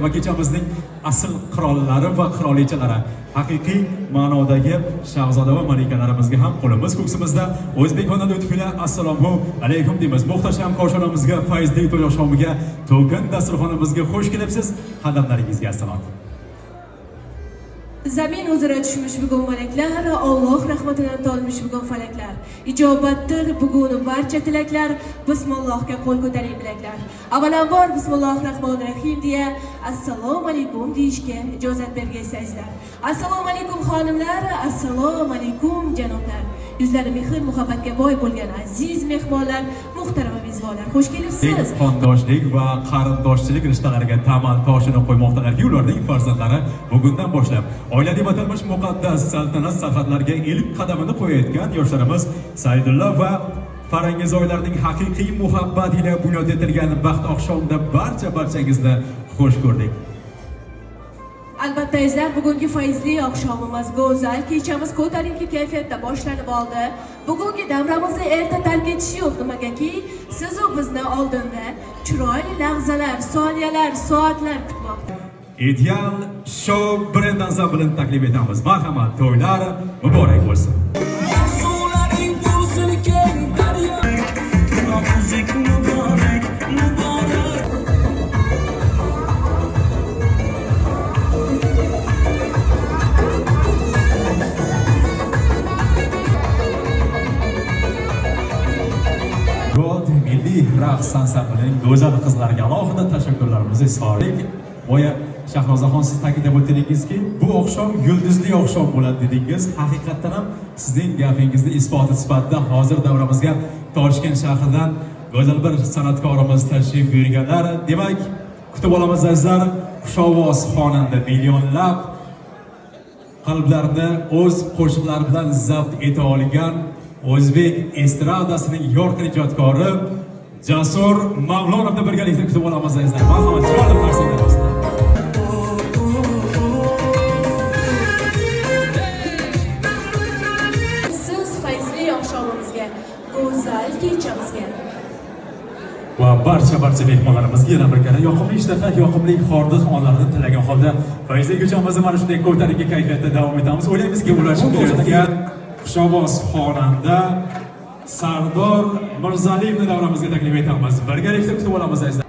va kechamizning asl qirollari va qirolichalari, haqiqiy ma'nodagi shahzoda va malikalarimizga ham qo'limiz ko'ksimizda o'zbekona lutfila assalomu alaykum deymiz. Muhtasham koshonamizga, fayzli to'y oqshomiga, to'kin dasturxonimizga xush kelibsiz. Qadamlaringizga assalom. Zamin uzra tushmish bugun malaklar, Alloh rahmatidan tolmish bugun falaklar. Ijobatdir bugun barcha tilaklar, bismillohga qo'l ko'taring bilaklar. Avvalambor bismillohir rohmanir rohim deya assalomu alaykum deyishga ijozat bergaysizlar. Assalomu alaykum xonimlar, assalomu alaykum janoblar. Yuzlari mehr muhabbatga boy bo'lgan aziz mehmonlar, muhtarama mezbonlar, xush kelibsiz. Xondoshlik va qarindoshchilik rishtalariga tamal toshini qo'ymoqdalarki, ularning farzandlari bugundan boshlab oilaviy va turmush muqaddas saltanat sarhadlariga ilk qadamini qo'yayotgan yoshlarimiz Saidullo va Farangizoylarning haqiqiy muhabbat ila bunyod etilgan baxt oqshomida barchangizni xush ko'rdik. Albatta izlar, bugungi fayzli oqshomimiz go'zal kechamiz ko'tarinki kayfiyatda boshlanib oldi. Bugungi davramizni erta tark etish yo'q, nimagaki siz u bizni oldinda chiroyli lahzalar, soniyalar, soatlar kutmoqda. Ideal show brend ansamblini taklif etamiz. Marhamat, to'ylar muborak bo'lsin. Milliy raqs ansamblining go'zal qizlariga alohida tashakkurlarimizni izhor etdik. Boya Shahrozaxon, siz ta'kidlab o'tdingizki, bu oqshom yulduzli oqshom bo'ladi dedingiz. Haqiqatan ham sizning gapingizni isboti sifatida hozir davramizga Toshkent shahridan go'zal bir san'atkorimiz tashrif buyurganlar. Demak, kutib olamiz azizlar, xushovoz xonanda millionlab qalblarni o'z qo'shiqlari bilan zabt eta olgan o'zbek estradasining yorqin ijodkori Jasur Mavlonovni birgalikda kutib olamiz azizlar. Marhamat, chiroyli qarsaklar ostida. Siz fayzli oqshomimizga, go'zal kechamizga Va barcha mehmonlarimizga yana bir karra yoqimli ishtaha, yoqimli xordiq onlarini tilagan holda fayzli kechamizni mana shunday ko'tarinki kayfiyatda davom etamiz. O'ylaymizki, ular kelayotgan xushovoz xonanda Sardor Mirzaliyevni davramizga taklif etamiz. Birgalikda kutib olamiz azizlar.